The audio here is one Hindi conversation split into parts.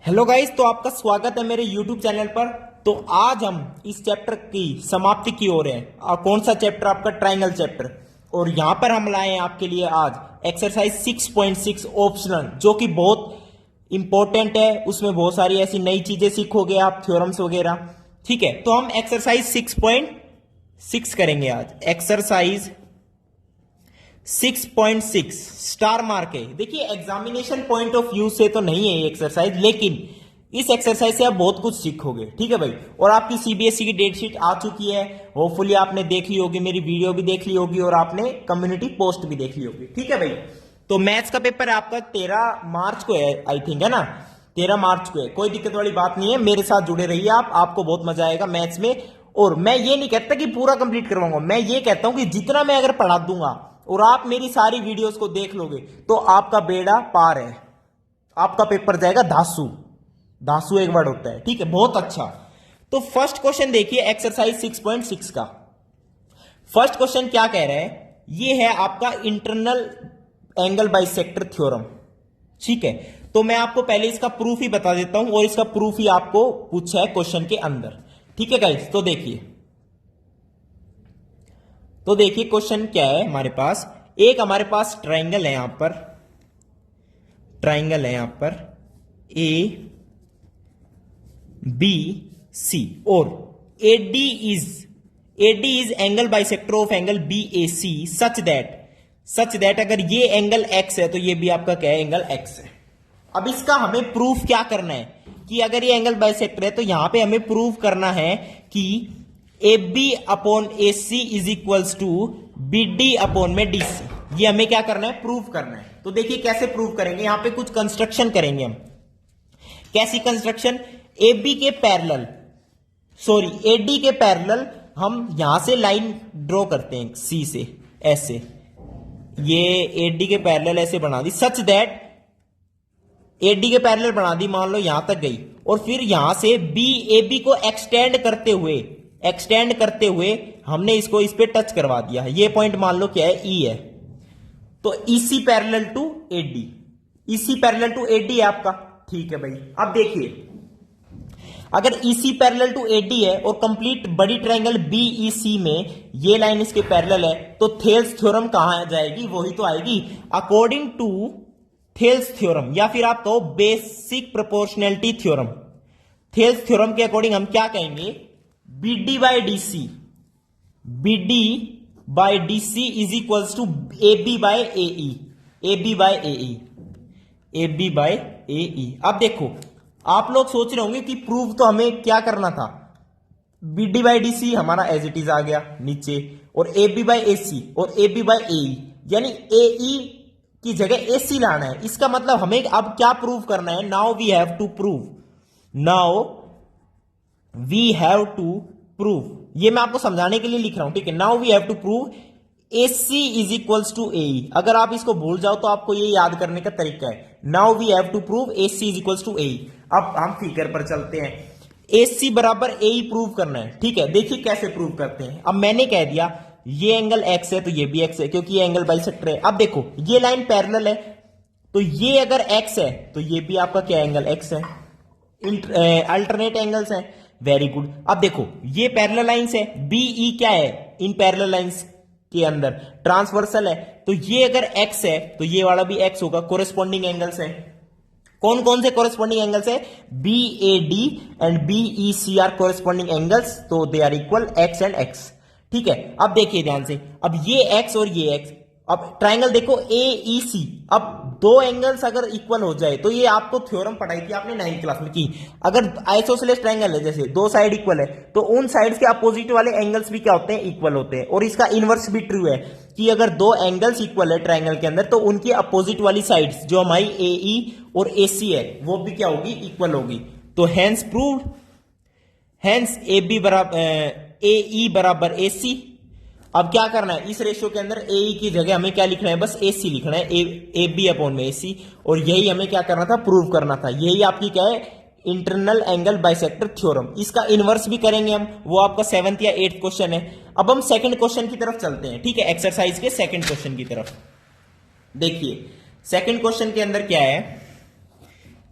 हेलो गाइस, तो आपका स्वागत है मेरे YouTube चैनल पर। तो आज हम इस चैप्टर की समाप्ति की ओर हैं। कौन सा चैप्टर? आपका ट्रायंगल चैप्टर। और यहां पर हम लाए हैं आपके लिए आज एक्सरसाइज 6.6 ऑप्शनल, जो कि बहुत इंपॉर्टेंट है। उसमें बहुत सारी ऐसी नई चीजें सीखोगे आप, थ्योरम्स वगैरह। ठीक है, तो हम एक्सरसाइज 6.6 करेंगे आज। एक्सरसाइज 6.6 स्टार मार्क है। देखिए, एग्जामिनेशन पॉइंट ऑफ व्यू से तो नहीं है ये एक्सरसाइज, लेकिन इस एक्सरसाइज से आप बहुत कुछ सीखोगे। ठीक है भाई। और आपकी सीबीएसई की डेट शीट आ चुकी है, होपफुली आपने देख ली होगी, मेरी वीडियो भी देख ली होगी और आपने कम्युनिटी पोस्ट भी देख ली होगी। ठीक है भाई। तो मैथ्स का पेपर आपका 13 मार्च को है, आई थिंक, है ना? 13 मार्च को है। कोई दिक्कत वाली बात नहीं है, मेरे साथ जुड़े रहिए आप, आपको बहुत मजा आएगा मैथ्स में। और मैं ये नहीं कहता कि पूरा कंप्लीट करवाऊंगा, मैं ये कहता हूं कि जितना मैं अगर पढ़ा दूंगा और आप मेरी सारी वीडियोस को देख लोगे तो आपका बेड़ा पार है, आपका पेपर जाएगा धांसू। धांसू एक वर्ड होता है, ठीक है? बहुत अच्छा। तो फर्स्ट क्वेश्चन देखिए एक्सरसाइज 6.6 का। फर्स्ट क्वेश्चन क्या कह रहा है? ये है आपका इंटरनल एंगल बाइसेक्टर थ्योरम। ठीक है, तो मैं आपको पहले इसका प्रूफ ही बता देता हूं और इसका प्रूफ ही आपको पूछा है क्वेश्चन के अंदर। ठीक है गाइस, तो देखिए क्वेश्चन क्या है हमारे पास। एक हमारे पास ट्रायंगल है, यहां पर ट्रायंगल है, यहां पर ए बी सी, और AD is angle bisector of angle B A C such that अगर ये एंगल एक्स है तो ये भी आपका क्या है? एंगल एक्स है। अब इसका हमें प्रूफ क्या करना है कि अगर ये एंगल बाइसेक्टर है तो यहां पे हमें प्रूफ करना है कि A B upon A C is equals to B D upon में डी सी। ये हमें क्या करना है? प्रूफ करना है। तो देखिए कैसे प्रूफ करेंगे। यहां पे कुछ कंस्ट्रक्शन करेंगे हम। कैसी कंस्ट्रक्शन? ए बी के पैरेलल, सॉरी ए डी के पैरेलल हम यहां से लाइन ड्रॉ करते हैं सी से, ऐसे। ये ए डी के पैरेलल ऐसे बना दी, सच दैट एडी के पैरेलल बना दी, मान लो यहां तक गई। और फिर यहां से बी ए बी को एक्सटेंड करते हुए हमने इसको इस पे टच करवा दिया। ये पॉइंट मान लो क्या है? ई है। तो इसी पैरेलल टू एडी, इसी पैरेलल टू एडी है आपका। ठीक है भाई। अब देखिए, अगर इसी पैरेलल टू एडी है और कंप्लीट बड़ी ट्रायंगल बीईसी में ये लाइन इसके पैरेलल है, तो थेल्स थ्योरम कहां जाएगी? वही तो आएगी अकॉर्डिंग टू थेल्स थ्योरम, या फिर आप कहो basic proportionality theorem. Thales theorem के अकॉर्डिंग हम क्या कहेंगे? BD by DC, BD by DC is equals to A B by AE, A B by AE, A B by AE. अब देखो, आप लोग सोच रहे होंगे कि प्रूव तो हमें क्या करना था? बीडी बाई डीसी हमारा एज इट इज आ गया नीचे, और ए बी बाई एसी और ए बी बाई एई, यानी एई की जगह एसी लाना है। इसका मतलब हमें अब क्या प्रूव करना है? Now we have to prove, ये मैं आपको समझाने के लिए लिख रहा हूं, ठीक है? Now we have to prove AC is equals to AE. अगर आप इसको भूल जाओ तो आपको ये याद करने का तरीका है। Now we have to prove AC is equals to AE. अब हम फिगर पर चलते हैं। AC बराबर एई प्रूव करना है, ठीक है? देखिए कैसे प्रूव करते हैं। अब मैंने कह दिया ये एंगल x है तो ये भी x है, क्योंकि ये एंगल बाइसेक्टर है। अब देखो, ये लाइन पैरेलल है, तो ये अगर x है तो ये भी आपका क्या एंगल x है। अल्टरनेट एंगल्स हैं, वेरी गुड। अब देखो, ये पैरेलल लाइंस है, BE क्या है? इन पैरेलल लाइंस के अंदर ट्रांसवर्सल है, तो ये अगर x है तो ये वाला भी x होगा। कोरेस्पॉन्डिंग एंगल्स है। कौन कौन से कोरेस्पॉन्डिंग एंगल्स है? BAD and BEC are corresponding angles, तो they are equal x and x। ठीक है, अब देखिए ध्यान से। अब ये x और ये x, अब ट्रायंगल देखो AEC। अब दो एंगल्स अगर इक्वल हो जाए तो ये आपको थ्योरम पढ़ाई थी आपने 9th क्लास में की। अगर आइसोसेलेस ट्रायंगल है, जैसे दो साइड इक्वल है, तो उन साइड्स के अपोजिट वाले एंगल्स भी क्या होते हैं? इक्वल होते हैं। और इसका इनवर्स भी ट्रू है कि अगर दो एंगल्स इक्वल है ट्रायंगल के अंदर, तो उनकी अपोजिट वाली साइड्स जो हमारी AE और AC है वो भी क्या होगी? इक्वल होगी। तो हेंस प्रूव्ड, हेंस AB बराबर AE बराबर AC। अब क्या करना है? इस रेशियो के अंदर AE की जगह हमें क्या लिखना है? बस AC लिखना है, AB अपॉन में AC। और यही हमें क्या करना था? प्रूव करना था। यही आपकी क्या है? Internal angle bisector theorem. इसका इनवर्स भी करेंगे हम, वो आपका 7th या 8th क्वेश्चन है। अब हम सेकंड क्वेश्चन की तरफ चलते हैं, ठीक है? एक्सरसाइज के सेकंड क्वेश्चन की तरफ देखिए। सेकंड क्वेश्चन के अंदर क्या है?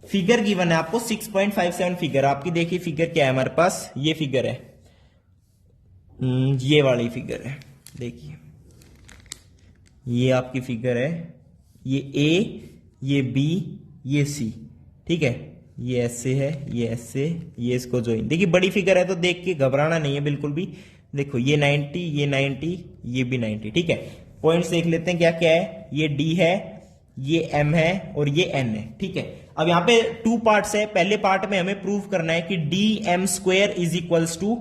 फिगर गिवन है आपको 6.57 फिगर। आपकी देखिए फिगर क्या है हमारे पास, ये फिगर है, ये वाली फिगर है, देखिए ये आपकी फिगर है, ये ए, ये बी, ये सी, ठीक है, ये ऐसे है, ये ऐसे, ये इसको ज्वाइन। देखिए बड़ी फिगर है तो देख के घबराना नहीं है बिल्कुल भी। देखो ये 90, ये 90, ये भी 90, ठीक है। पॉइंट्स देख लेते हैं क्या क्या है। ये डी है, ये एम है और ये एन है, ठीक है। अब यहाँ पे 2 पार्ट्स है। पहले पार्ट में हमें प्रूव करना है कि D M square is equals to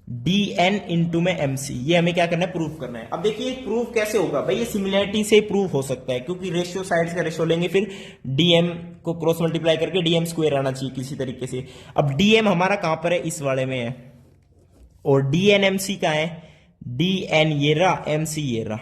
D N into में एम सी। ये हमें क्या करना है, प्रूव करना है। अब देखिए प्रूव कैसे होगा भाई, ये सिमिलरिटी से प्रूव हो सकता है, क्योंकि रेशियो साइड्स का रेशियो लेंगे, फिर डीएम को क्रॉस मल्टीप्लाई करके डीएम स्क्वायर आना चाहिए किसी तरीके से। अब डीएम हमारा कहां पर है, इस वाले में है, और डी एन एम सी कहां है, डी एन ये रहा, एम सी ये रहा,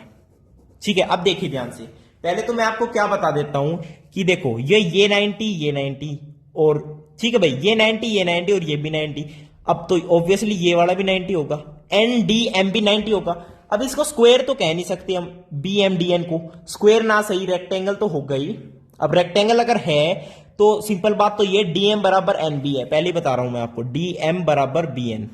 ठीक है। अब देखिए ध्यान से, पहले तो मैं आपको क्या बता देता हूं कि देखो ये 90, ये 90, और ठीक है भाई, ये 90, ये 90 और ये भी 90। अब तो ऑब्वियसली ये वाला भी 90 होगा, एन डी एम भी 90 होगा। अब इसको स्क्वायर तो कह नहीं सकते हम, बी एम डी एन को स्क्वायर ना सही, रेक्टेंगल तो होगा ही। अब रेक्टेंगल अगर है तो सिंपल बात तो ये डी एम बराबर एन बी है, पहले ही बता रहा हूं मैं आपको, डी एम बराबर बी एन।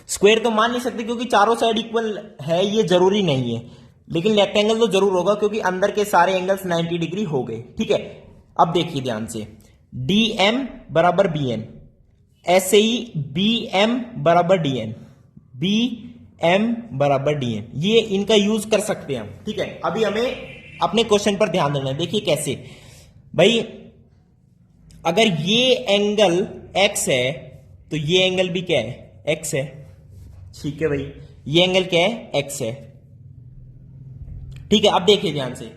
स्क्वायर तो मान नहीं सकते क्योंकि चारों साइड इक्वल है, ये जरूरी नहीं है, लेकिन रेक्टेंगल तो जरूर होगा क्योंकि अंदर के सारे एंगल्स 90 डिग्री हो गए, ठीक है। अब देखिए ध्यान से, डी एम बराबर बी एन, ऐसे ही बी एम बराबर डी एन, बी एम बराबर डी एन, ये इनका यूज कर सकते हैं हम, ठीक है। अभी हमें अपने क्वेश्चन पर ध्यान देना है। देखिए कैसे भाई, अगर ये एंगल x है तो ये एंगल भी क्या है, x है, ठीक है भाई, ये एंगल क्या है, x है, ठीक है। अब देखिए ध्यान से,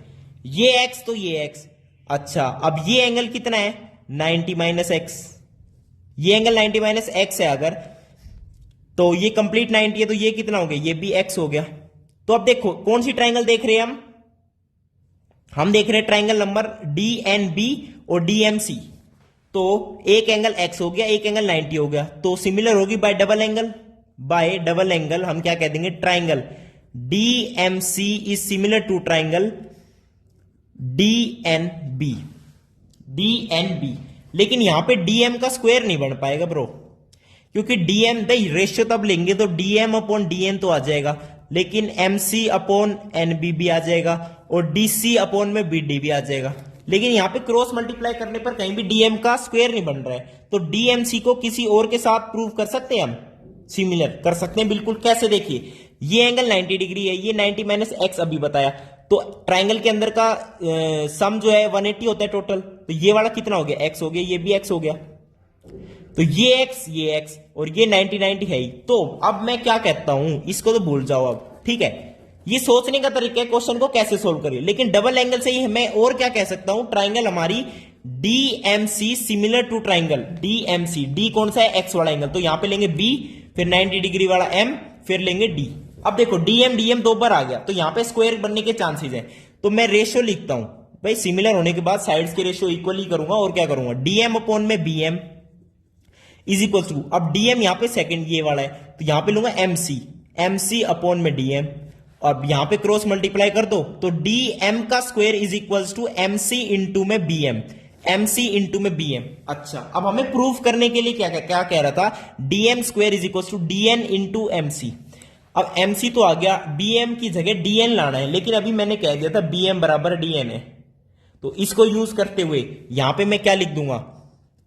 ये x तो ये x, अच्छा अब ये एंगल कितना है, 90 माइनस एक्स, ये एंगल 90 माइनस एक्स है अगर, तो ये कंप्लीट 90 है तो ये कितना हो गया, ये भी x हो गया। तो अब देखो कौन सी ट्राइंगल देख रहे हैं हम देख रहे हैं triangle number D N B और डी एम सी। तो एक एंगल x हो गया, एक एंगल 90 हो गया, तो सिमिलर होगी by double angle, by double angle हम क्या कह देंगे, triangle D M C is similar to triangle D N B, D N B. लेकिन यहां पे डीएम का स्क्वायर नहीं बन पाएगा ब्रो, क्योंकि डीएम भाई रेशियो तब लेंगे तो डीएम अपॉन डीएन तो आ जाएगा, लेकिन एमसी अपॉन एनबी भी आ जाएगा और डीसी अपॉन में बीडी भी आ जाएगा। लेकिन यहां पे क्रॉस मल्टीप्लाई करने पर कहीं भी डीएम का स्क्वायर नहीं बन रहा है, तो डीएमसी को किसी और के साथ प्रूव कर सकते हैं हम, सिमिलर कर सकते हैं बिल्कुल। कैसे, देखिए ये एंगल 90 डिग्री है, ये 90 माइनस एक्स अभी बताया, तो ट्राइंगल के अंदर का सम जो है 180 होता है टोटल, तो ये वाला कितना हो गया, एक्स हो गया, ये भी एक्स हो गया, तो ये एक्स और ये 90 90 है ही। तो अब मैं क्या कहता हूं, इसको तो भूल जाओ अब, ठीक है। ये सोचने का तरीका है क्वेश्चन को कैसे सोल्व करिए, लेकिन डबल एंगल से ही मैं और क्या कह सकता हूं, ट्राइंगल हमारी DMC similar to triangle DMC, D कौन सा है, एक्स वाला एंगल, तो यहां पे लेंगे बी, फिर 90 डिग्री वाला एम, फिर लेंगे डी। अब देखो डीएम डीएम 2 बार आ गया, तो यहां पे स्क्वायर बनने के चांसेस हैं, तो मैं रेशियो लिखता हूं भाई, सिमिलर होने के बाद साइड्स के रेशियो इक्वल ही करूंगा, और क्या करूंगा, डीएम अपॉन में बीएम इज इक्वल टू, अब डीएम यहां पे सेकंड ये वाला है, तो यहां पे लूंगा एमसी, एमसी अपॉन में डीएम, अब यहां पे क्रॉस मल्टीप्लाई कर दो, तो डीएम का square is equal to MC into में बीएम, एमसी इंटू में बीएम। अच्छा अब हमें प्रूफ करने के लिए क्या क्या कह रहा था, DM square is equal to DN into MC. अब एमसी तो आ गया, बीएम की जगह डीएन लाना है, लेकिन अभी मैंने कह दिया था बीएम बराबर डीएन है, तो इसको यूज करते हुए यहां पे मैं क्या लिख दूंगा,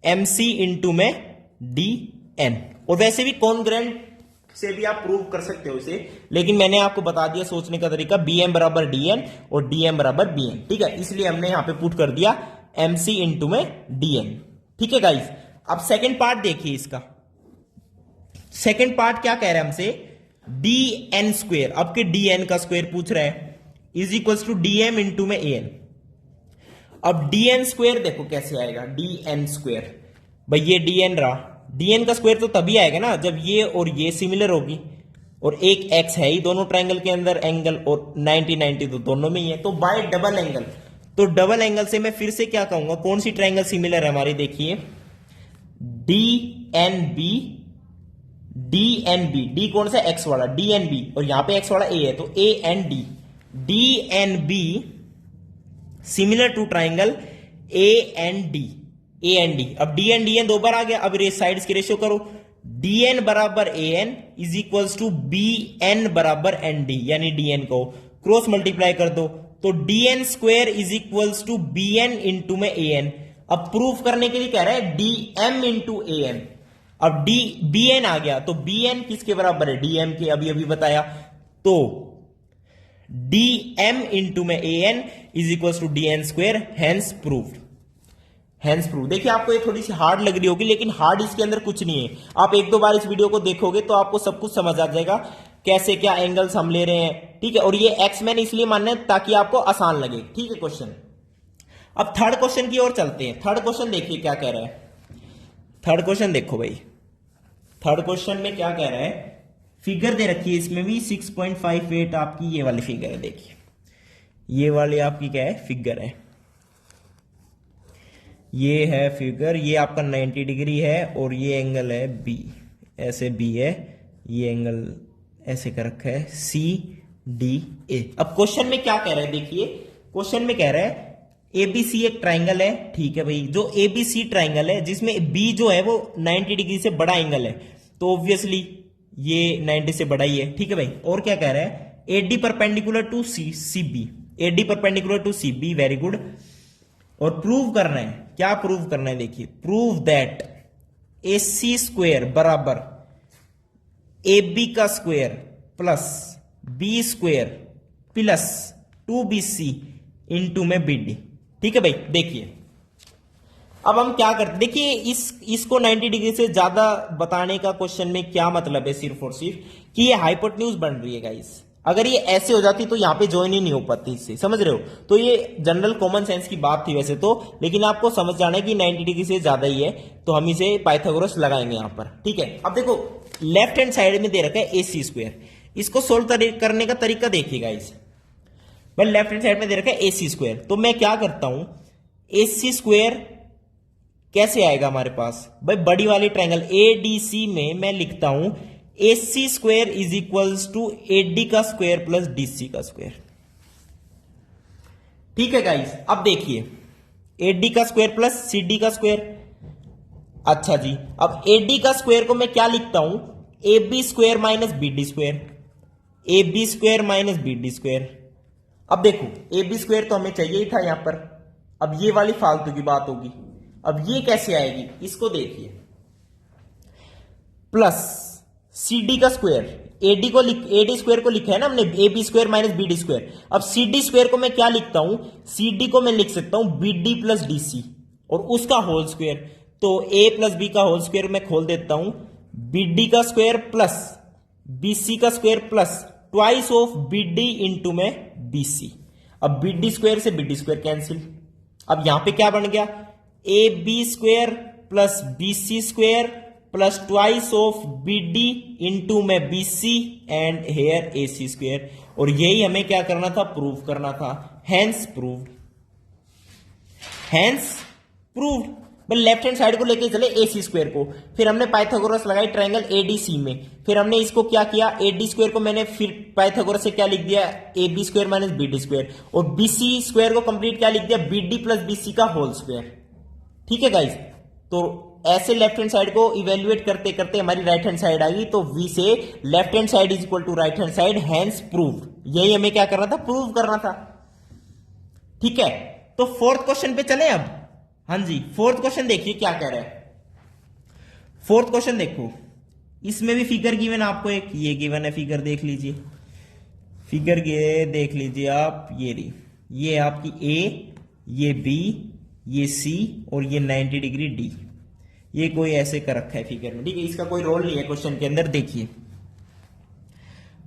एमसी इंटू में डीएन। और वैसे भी कॉन्ग्रेंट से भी आप प्रूव कर सकते हो इसे, लेकिन मैंने आपको बता दिया सोचने का तरीका, बीएम बराबर डीएन और डीएम बराबर बीएन, ठीक है, इसलिए हमने यहां पे पुट कर दिया एमसी इंटू में डीएन, ठीक है गाइस। अब सेकेंड पार्ट देखिए इसका, सेकेंड पार्ट क्या कह रहा है हमसे, डी एन स्क्वेयर, अब के डी एन का स्क्वेयर पूछ रहा है, is equal to DM into में ए एन। अब डी एन स्क्वेयर देखो कैसे आएगा, डी एन स्क्वेयर, भाई ये डी एन रहा, डी एन का स्क्वेयर तो तभी आएगा ना जब ये और ये सिमिलर होगी, और एक एक्स है ही दोनों ट्राइंगल के अंदर एंगल, और 90 90 तो दोनों में ही है, तो बाय डबल एंगल, तो डबल एंगल से मैं फिर से क्या कहूंगा, कौन सी ट्राइंगल सिमिलर है हमारी, देखिए D N B, D N B, D कौन सा एक्स वाला, डी एन बी, और यहां पे एक्स वाला ए है, तो A N D, D N B similar to triangle A and D, अब डी एन दो बार आ गया। अब साइड्स की रेशियो करो, डी एन बराबर A N is equals to B N बराबर एन डी, यानी डी एन को क्रॉस मल्टीप्लाई कर दो तो D N square is equals to B N into में ए एन। अब प्रूफ करने के लिए कह रहा है डी एम इंटू ए एन। अब डी बी एन आ गया तो बी एन किसके बराबर है, डी एम के, अभी अभी बताया। तो डी एम इंटू में A N is equals to D N square, hence proved. Hence prove. देखिए आपको ये थोड़ी सी हार्ड लग रही होगी, लेकिन हार्ड इसके अंदर कुछ नहीं है। आप एक दो बार इस वीडियो को देखोगे तो आपको सब कुछ समझ आ जाएगा कैसे क्या एंगल्स हम ले रहे हैं, ठीक है। और ये एक्स मैंने इसलिए मानना है ताकि आपको आसान लगे, ठीक है क्वेश्चन। अब थर्ड क्वेश्चन की ओर चलते हैं। थर्ड क्वेश्चन देखिए क्या कह रहा है। थर्ड क्वेश्चन देखो भाई, थर्ड क्वेश्चन में क्या कह रहा है, फिगर दे रखी है इसमें भी 6.58 आपकी ये वाली फिगर है। देखिए ये वाली आपकी क्या है, फिगर है, ये है फिगर, ये आपका 90 डिग्री है और ये एंगल है बी, ऐसे बी है, ये एंगल ऐसे कर रखा है सी डी ए। अब क्वेश्चन में क्या कह रहा है, देखिए क्वेश्चन में कह रहा है एबीसी एक ट्राइंगल है, ठीक है भाई। जो एबीसी ट्राइंगल है जिसमें बी जो है वो 90 डिग्री से बड़ा एंगल है, तो ऑब्वियसली ये 90 से बड़ा ही है, ठीक है भाई। और क्या कह रहा है, AD perpendicular to C B, AD perpendicular to C B, very good. और प्रूव करना है, क्या प्रूव करना है, देखिए prove that A C square बराबर ए बी का square plus B square plus 2bc into में बी डी, ठीक है भाई। देखिए अब हम क्या करते, देखिए इसको 90 डिग्री से ज्यादा बताने का क्वेश्चन में क्या मतलब है, सिर्फ और सिर्फ कि ये हाइपोटेन्यूज बन रही है गाइस। अगर ये ऐसे हो जाती तो यहां पे ज्वाइन ही नहीं हो पाती, इससे समझ रहे हो। तो ये जनरल कॉमन सेंस की बात थी वैसे तो, लेकिन आपको समझ जाना है कि 90 डिग्री से ज्यादा ही है, तो हम इसे पाइथागोरस लगाएंगे यहां पर, ठीक है। अब देखो लेफ्ट हैंड साइड में दे रखा है ए सी स्क्वायर, इसको सोल्व करने का तरीका देखिए गाइस। भाई लेफ्ट हैंड साइड में दे रखा है ए सी स्क्वायर, तो मैं क्या करता हूं, ए सी स्क्वायर कैसे आएगा हमारे पास, भाई बड़ी वाली ट्राइंगल एडीसी में मैं लिखता हूं A C square is equals to AD का स्क्वायर प्लस डीसी का स्क्वायर, ठीक है गाइस। अब देखिए एडी का स्क्वायर प्लस सीडी का स्क्वायर, अच्छा जी। अब एडी का स्क्वायर को मैं क्या लिखता हूं, A B square minus B D square, A B square minus B D square. अब देखो ए बी स्क्वायर तो हमें चाहिए ही था यहां पर, अब ये वाली फालतू की बात होगी। अब ये कैसे आएगी, इसको देखिए, प्लस सी डी का स्क्वायर, एडी स्क्वायर को लिखा है ना हमने, A B square minus B D square. अब सी डी स्क्वायर को मैं क्या लिखता हूं, सी डी को मैं लिख सकता हूं B D plus D C और उसका होल स्क्वायर। तो ए प्लस बी का होल स्क्वायर मैं खोल देता हूं, बी डी का स्क्वायर प्लस बी सी का square plus twice of B D into में बी सी। अब बी डी स्क्वायर से बी डी स्क्वायर कैंसिल। अब यहां पे क्या बन गया, A B square plus B C square plus twice of B D into में B C and here A C square. और यही हमें क्या करना था, प्रूव करना था, हैंस प्रूव्ड, हैंस प्रूव्ड। भाई लेफ्ट हैंड साइड को लेके चले ए सी स्क्वायर को, फिर हमने पाइथागोरस लगाई ट्राइंगल एडीसी में, फिर हमने इसको क्या किया, एडी स्क्वायर को मैंने फिर पाइथागोरस से क्या लिख दिया, A B square minus B D square, और बी सी स्क्वायर को कंप्लीट क्या लिख दिया, B D plus B C का होल स्क्वायर, ठीक है गाइस। तो ऐसे लेफ्ट हैंड साइड को इवेल्युएट करते करते हमारी राइट हैंड साइड आ गई, तो we say left hand side is equal to right hand side, hence proved. यही हमें क्या करना था, प्रूव करना था, ठीक है। तो फोर्थ क्वेश्चन पे चले अब। हाँ जी, फोर्थ क्वेश्चन देखिए क्या कह रहा है। फोर्थ क्वेश्चन देखो, इसमें भी फिगर गिवन आपको, एक ये गिवन है फिगर, देख लीजिए फिगर देख लीजिए आप, ये रही, ये आपकी ए, ये बी, ये सी और ये 90 डिग्री डी, ये कोई ऐसे कर रखा है फिगर में, ठीक है। इसका कोई रोल नहीं है क्वेश्चन के अंदर। देखिए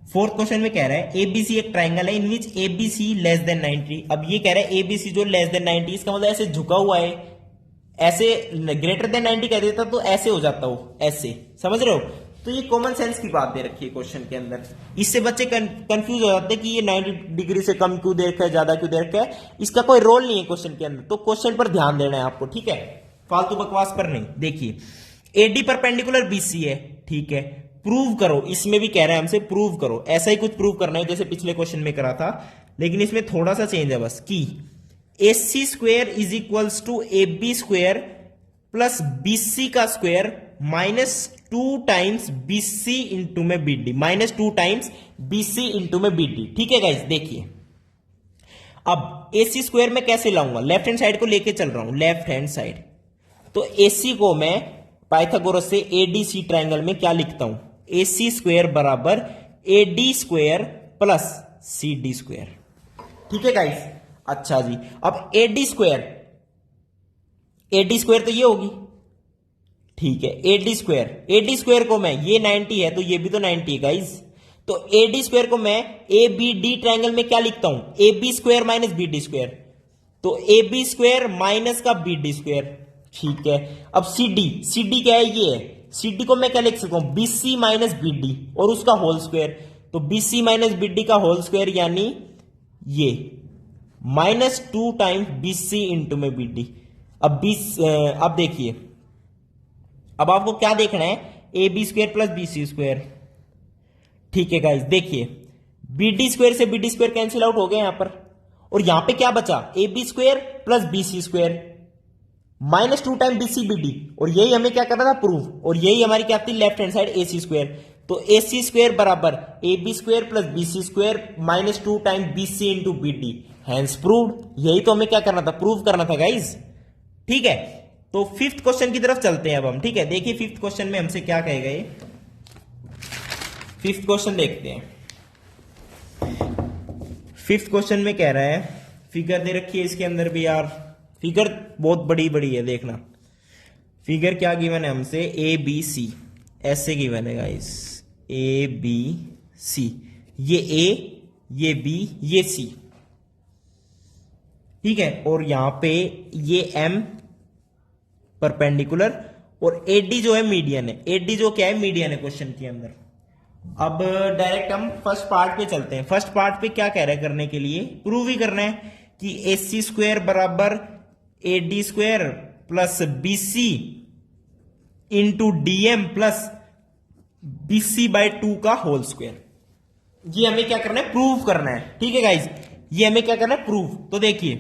फोर्थ क्वेश्चन में कह रहा है एबीसी एक ट्राइंगल है इन विच एबीसी लेस देन 90। अब ये कह रहा है एबीसी जो लेस देन 90, इसका मतलब ऐसे झुका हुआ है, ऐसे ग्रेटर देन 90 कह देता तो ऐसे हो जाता हो, ऐसे, समझ रहे हो। तो ये कॉमन सेंस की बात दे रखी है क्वेश्चन के अंदर, इससे बच्चे कंफ्यूज हो जाते हैं कि ये 90 डिग्री से कम क्यों दे रखा है, ज्यादा क्यों दे रखा है। इसका कोई रोल नहीं है क्वेश्चन के अंदर, तो क्वेश्चन पर ध्यान देना है आपको, ठीक है, फालतू बकवास पर नहीं। देखिए एडी परपेंडिकुलर बीसी है, ठीक है, प्रूव करो, इसमें भी कह रहा है हमसे प्रूव करो, ऐसा ही कुछ प्रूव करना है जैसे पिछले क्वेश्चन में करा था, लेकिन इसमें थोड़ा सा चेंज है बस, कि AC square is equals to AB square plus BC का square minus 2 times BC into में BD, minus 2 times BC into में BD। ठीक है गाइस, देखिए अब AC स्क्वेयर में कैसे लाऊंगा, लेफ्ट हैंड साइड को लेके चल रहा हूं, लेफ्ट हैंड साइड। तो AC को मैं पाइथागोरस से ADC ट्रायंगल में क्या लिखता हूं, AC स्क्वेयर बराबर AD square plus CD square. ठीक है गाइस, अच्छा जी, अब AD स्क्वेयर तो ये होगी, ठीक है। AD स्क्वेयर को मैं, ये 90 है तो ये भी तो 90 है गाइस, तो AD स्क्वेयर को मैं ABD ट्रायंगल में क्या लिखता हूं, AB square minus BD square, तो AB स्क्वेयर माइनस का BD स्क्वेयर। ठीक है, अब CD क्या है, ये है, CD को मैं क्या लिख सकता हूं, BC माइनस BD और उसका होल स्क्वेयर, तो BC माइनस BD का होल स्क्वेयर यानी ये माइनस 2 टाइम्स BC इंटू में BD। अब देखिए, अब आपको क्या देखना है, AB square plus BC square. ठीक है गाइस, देखिए BD स्क्वेयर से BD स्क्वेयर कैंसिल आउट हो गया यहां पर, और यहां पे क्या बचा, AB square plus BC square minus 2 time BC BD, और यही हमें क्या करना था, प्रूफ, और यही हमारी क्या थी, left hand side AC square. तो AC स्क्वेयर बराबर AB square plus BC square minus 2 time BC into BD, hence proved. यही तो हमें क्या करना था, प्रूव करना था गाइज। ठीक है, तो फिफ्थ क्वेश्चन की तरफ चलते हैं अब हम। ठीक है, देखिए फिफ्थ क्वेश्चन में हमसे क्या कहेगा ये, फिफ्थ क्वेश्चन देखते हैं। फिफ्थ क्वेश्चन में कह रहा है, फिगर दे रखी है इसके अंदर भी यार, फिगर बहुत बड़ी बड़ी है, देखना फिगर क्या गिवन है हमसे, ABC ऐसे गिवन है गाइस, ABC, ये A, ये B, ये C। ठीक है, और यहां पे ये M परपेंडिकुलर, और AD जो है मीडियन है, AD जो क्या है, मीडियन है क्वेश्चन के अंदर। अब डायरेक्ट हम फर्स्ट पार्ट पे चलते हैं। फर्स्ट पार्ट पे क्या कह रहे हैं करने के लिए, प्रूव ही करना है कि AC स्क्वेयर बराबर AD square plus BC into DM plus BC by 2 का होल स्क्वेयर। ये हमें क्या करना है, प्रूव करना है। ठीक है गाइज, ये हमें क्या करना है, प्रूव। तो देखिए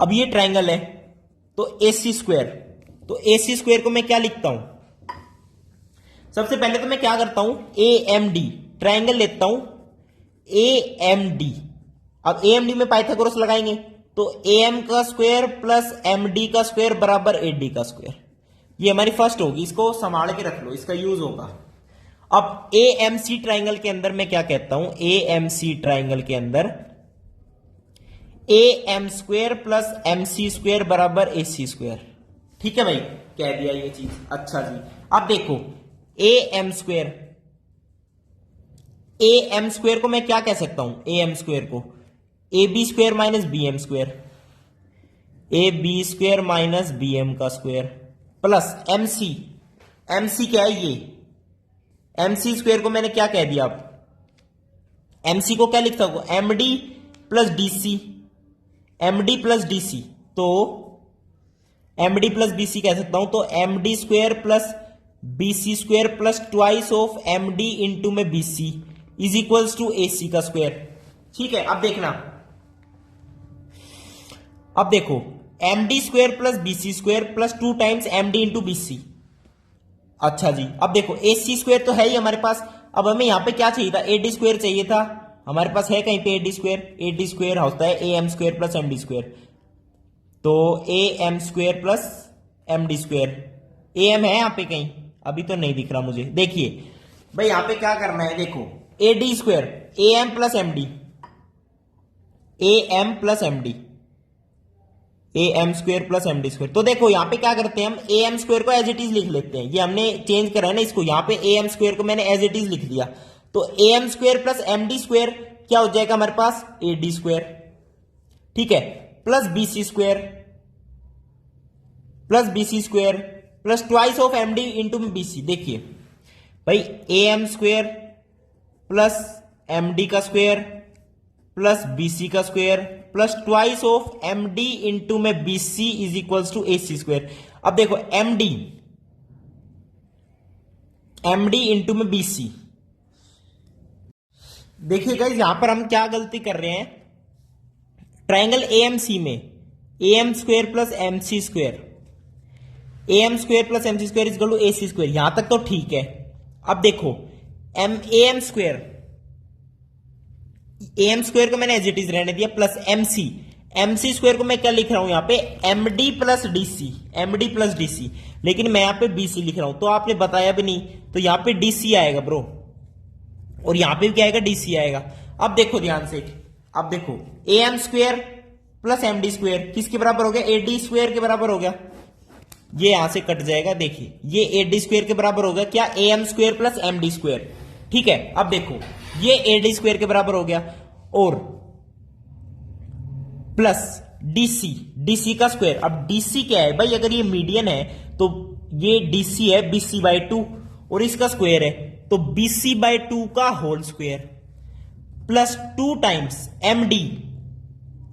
अब ये ट्रायंगल है, तो AC स्क्वेयर, तो AC स्क्वेयर को मैं क्या लिखता हूं, सबसे पहले तो मैं क्या करता हूं, AMD ट्रायंगल लेता हूं, AMD। अब AMD में पाइथागोरस लगाएंगे, तो AM का स्क्वायर प्लस MD का स्क्वायर बराबर AD का स्क्वायर। ये हमारी फर्स्ट होगी, इसको संभाल के रख लो, इसका यूज होगा। अब AMC ट्रायंगल के अंदर मैं क्या कहता हूं, AMC ट्रायंगल के अंदर AM square plus MC square बराबर AC स्क्वायर। ठीक है भाई, कह दिया ये चीज। अच्छा जी, अब देखो AM स्क्वायर को मैं क्या कह सकता हूं, AM स्क्वायर को AB square minus BM square, AB square minus BM का स्क्वायर प्लस MC क्या है, ये MC स्क्वायर को मैंने क्या कह दिया, अब MC को क्या लिख सकता हूं, MD plus DC, MD plus DC, तो MD प्लस BC कह सकता हूं, तो MD square plus BC square plus twice of MD into में BC is equals to AC का स्क्वायर। ठीक है, अब देखना, अब देखो MD square plus BC square plus 2 times MD into BC। अच्छा जी, अब देखो AC स्क्वायर तो है ही हमारे पास, अब हमें यहां पे क्या चाहिए था, AD स्क्वायर चाहिए था, हमारे पास है कहीं पे AD स्क्वायर होता है AM square plus MD square, तो AM square plus MD square, AM है यहां पे कहीं, अभी तो नहीं दिख रहा मुझे। देखिए भाई यहां पे क्या करना है, देखो AD square AM plus MD, AM plus MD, AM square plus MD square. तो देखो यहां पे क्या करते हैं हम, AM स्क्वायर को एज इट इज लिख लेते हैं, ये हमने चेंज करा है ना इसको, यहां पे AM स्क्वायर को मैंने एज इट इज लिख दिया, तो AM square plus MD square क्या हो जाएगा हमारे पास, AD स्क्वायर। ठीक है, plus BC square plus twice of MD into BC। देखिए भाई AM स्क्वायर प्लस MD का स्क्वायर प्लस BC का square plus twice of MD into में BC is equals to AC square. अब देखो MD इंटू में BC, देखिए गाइस यहां पर हम क्या गलती कर रहे हैं, ट्राइंगल एएमसी में M square plus MC square, M square plus MC square is equal to AC square, यहां तक तो ठीक है। अब देखो एम स्क्वायर को मैंने एज इट इज रहने दिया प्लस एमसी स्क्वायर को मैं क्या लिख रहा हूं यहां पे एमडी प्लस डीसी, लेकिन मैं यहां पे बीसी लिख रहा हूं, तो आपने बताया भी नहीं, तो यहां पे डीसी आएगा ब्रो, और यहां पे भी क्या आएगा डीसी आएगा। अब देखो ध्यान से, अब देखो M square plus MD square किसके बराबर हो गया, एडी स्क्वायर के बराबर हो गया, ये यहां से कट जाएगा, देखिए ये एडी स्क्वायर के बराबर हो गया क्या, M square plus MD square, ठीक है। अब देखो ये एडी स्क्वायर के बराबर हो गया, और प्लस डीसी का स्क्वायर। अब डीसी क्या है भाई, अगर ये मीडियन है तो ये डीसी है बीसी बाई 2, और इसका स्क्वायर है तो बीसी बाई 2 का whole square plus 2 times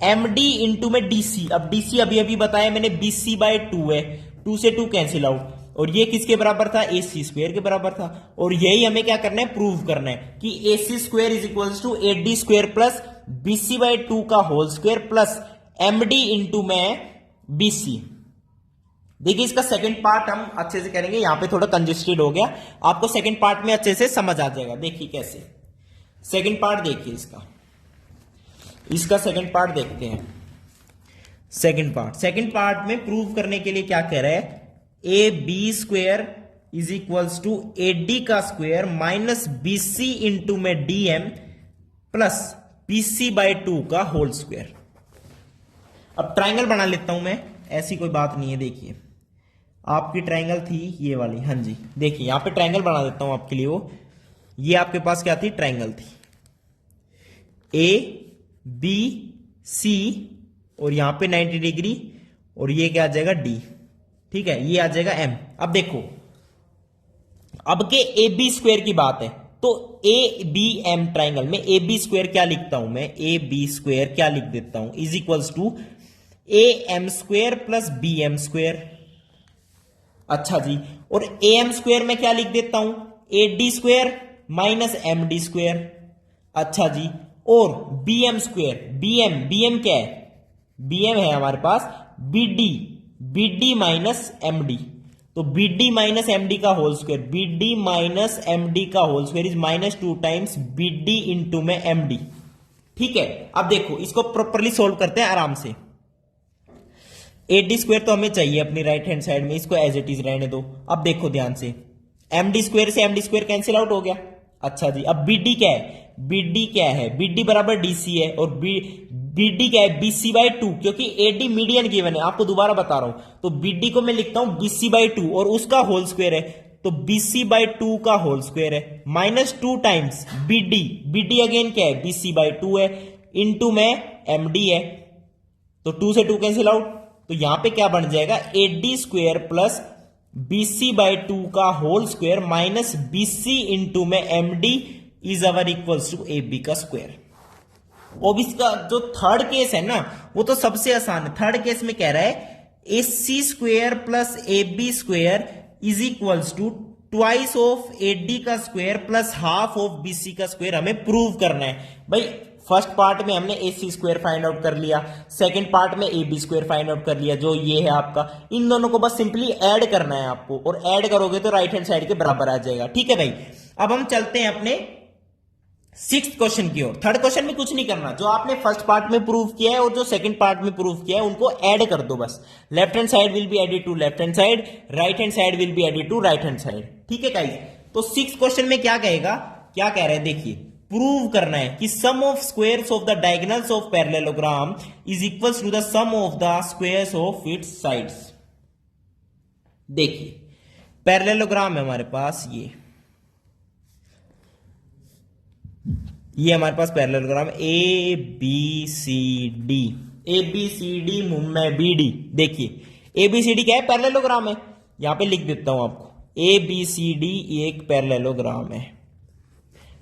MD into में डीसी। अब डीसी अभी अभी बताया मैंने बीसी बाई 2 है, 2 से 2 कैंसिल आउट, और ये किसके बराबर था, एसी स्क्वायर के बराबर था। और यही हमें क्या करना है, प्रूव करना है कि AC square is equals to AD square plus BC by 2 का whole square plus MD into में बीसी। देखिए इसका सेकंड पार्ट हम अच्छे से करेंगे, यहां पे थोड़ा कंजेस्टेड हो गया, आपको सेकंड पार्ट में अच्छे से समझ आ जाएगा। देखिए कैसे सेकंड पार्ट, देखिए इसका सेकंड पार्ट देखते हैं। सेकंड पार्ट में प्रूव करने के लिए क्या कह रहा है, A B square is equals to A D का स्क्वायर माइनस बीसी इंटू में डीएम प्लस बीसी बाई 2 का होल स्क्वायर। अब ट्राइंगल बना लेता हूं मैं, ऐसी कोई बात नहीं है। देखिए आपकी ट्राइंगल थी ये वाली, हाँ जी, देखिए यहां पे ट्राइंगल बना देता हूं आपके लिए। वो ये आपके पास क्या थी, ट्राइंगल थी, ए बी सी, और यहां पे 90 डिग्री, और ये क्या आ जाएगा डी, ठीक है, ये आ जाएगा एम। अब देखो अब के ए बी स्क्वायर की बात है, तो ए बी एम ट्राइंगल में ए बी स्क्वायर क्या लिखता हूं मैं, ए बी स्क्वायर क्या लिख देता हूं, is equals to A M square plus B M square. अच्छा जी, और ए एम स्क्वायर में क्या लिख देता हूं, A D square minus M D square. अच्छा जी, और B M square, B M क्या है, बी एम है हमारे पास B D minus M D, तो B D minus M D का whole square, B D minus M D का whole square is minus 2 times B D into में एम डी, ठीक है। अब देखो इसको प्रॉपरली सोल्व करते हैं आराम से। ए डी स्क्वायर तो हमें चाहिए अपनी राइट हैंड साइड में, इसको एज इट इज रहने दो। अब देखो ध्यान से, एम डी स्क्वायर से M D square cancel out हो गया। अच्छा जी, अब बी डी क्या है, बी डी बराबर डीसी है, और बी डी क्या है, बीसी बाई 2, क्योंकि एडी मीडियन गिवन है, आपको दोबारा बता रहा हूं, तो बी डी को मैं लिखता हूं बीसी बाई 2, और उसका होल स्क्वायर है, तो बीसी बाई 2 का होल स्क्वायर है minus 2 times B D again क्या है, बीसी बाई 2 है, इंटू में एम डी है, तो 2 से 2 कैंसिल आउट, तो यहां पे क्या बन जाएगा, A D square plus BC by 2 का whole square minus BC into में M D is our equals to A B का स्क्वायर। अब इसका जो थर्ड केस है ना, वो तो सबसे आसान है। थर्ड केस में कह रहा है A C square plus A B square is equals to twice of A D का square plus half of B C का स्क्वायर हमें प्रूव करना है। भाई फर्स्ट पार्ट में हमने A C square find out कर लिया, सेकंड पार्ट में A B square find out कर लिया, जो ये है आपका, इन दोनों को बस सिंपली ऐड करना है आपको, और ऐड करोगे तो राइट हैंड साइड के बराबर आ जाएगा, ठीक है भाई। अब हम चलते हैं अपने 6th क्वेश्चन की ओर। थर्ड क्वेश्चन में कुछ नहीं करना, जो आपने फर्स्ट पार्ट में प्रूव किया है और जो सेकंड पार्ट में प्रूव किया है उनको ऐड कर दो बस। Left hand side will be added to left hand side, right hand side will be added to right hand side, ठीक है गाइस। तो 6th क्वेश्चन में क्या कहेगा, क्या कह रहे हैं, देखिए प्रूव करना है कि sum of squares of the diagonals of parallelogram is equals to the sum of the squares of its sides. देखिए पैरेललोग्राम है हमारे पास, ये हमारे पास parallelogram A B C D मुंबई बी डी। देखिए ए बी सी डी क्या है, पैरेललोग्राम है, यहां पे लिख देता हूं आपको, ए बी सी डी एक पैरेललोग्राम है,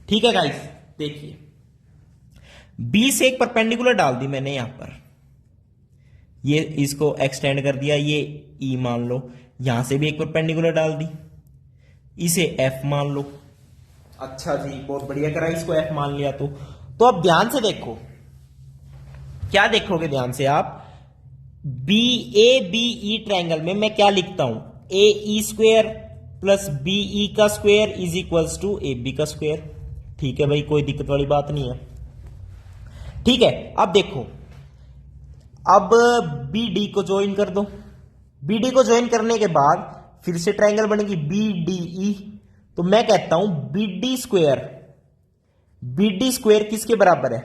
ठीक है गाइस। देखिए बी से एक परपेंडिकुलर डाल दी मैंने यहां पर, ये इसको एक्सटेंड कर दिया, ये ई मान लो, यहां से भी एक परपेंडिकुलर डाल दी, इसे एफ मान लो। अच्छा जी, बहुत बढ़िया करा, इसको एफ मान लिया तो अब ध्यान से देखो, क्या देखोगे ध्यान से आप, B A B E triangle में मैं क्या लिखता हूं, A E square plus B E का square is equals to A B का स्क्वेयर। ठीक है भाई, कोई दिक्कत वाली बात नहीं है। ठीक है, अब देखो, अब बी डी को ज्वाइन कर दो। बी डी को ज्वाइन करने के बाद फिर से ट्राइंगल बनेगी बी डी ई। तो मैं कहता हूं बी डी स्क्वेयर किसके बराबर है,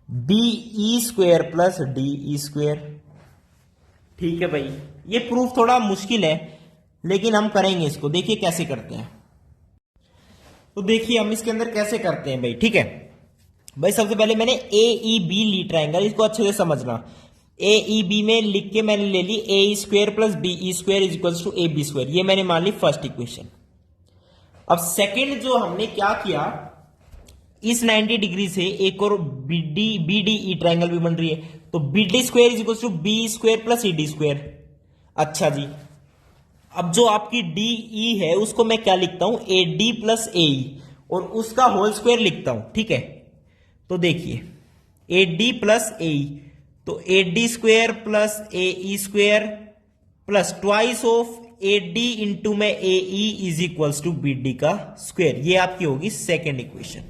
B E square plus D E square. ठीक है भाई, ये प्रूफ थोड़ा मुश्किल है लेकिन हम करेंगे इसको। देखिए कैसे करते हैं, तो देखिए हम इसके अंदर कैसे करते हैं भाई। ठीक है भाई, सबसे पहले मैंने ए ई बी ली ट्राइंगल, इसको अच्छे से समझना। ए ई बी में लिख के मैंने ले ली A square plus B E square is equal to A B square, ये मैंने मान ली फर्स्ट इक्वेशन। अब सेकंड जो हमने क्या किया, इस 90 डिग्री से एक और बी डी ई ट्राइंगल भी बन रही है, तो B D square is equal to B square plus E D square. अच्छा जी, अब जो आपकी डी ई है उसको मैं क्या लिखता हूं, ए डी प्लस ए ई, और उसका होल स्क्वायर लिखता हूं। ठीक है, तो देखिए A D plus A E, तो A D square plus A E square plus twice of A D into में A E is equals to B D का स्क्वेयर। ये आपकी होगी सेकेंड इक्वेशन।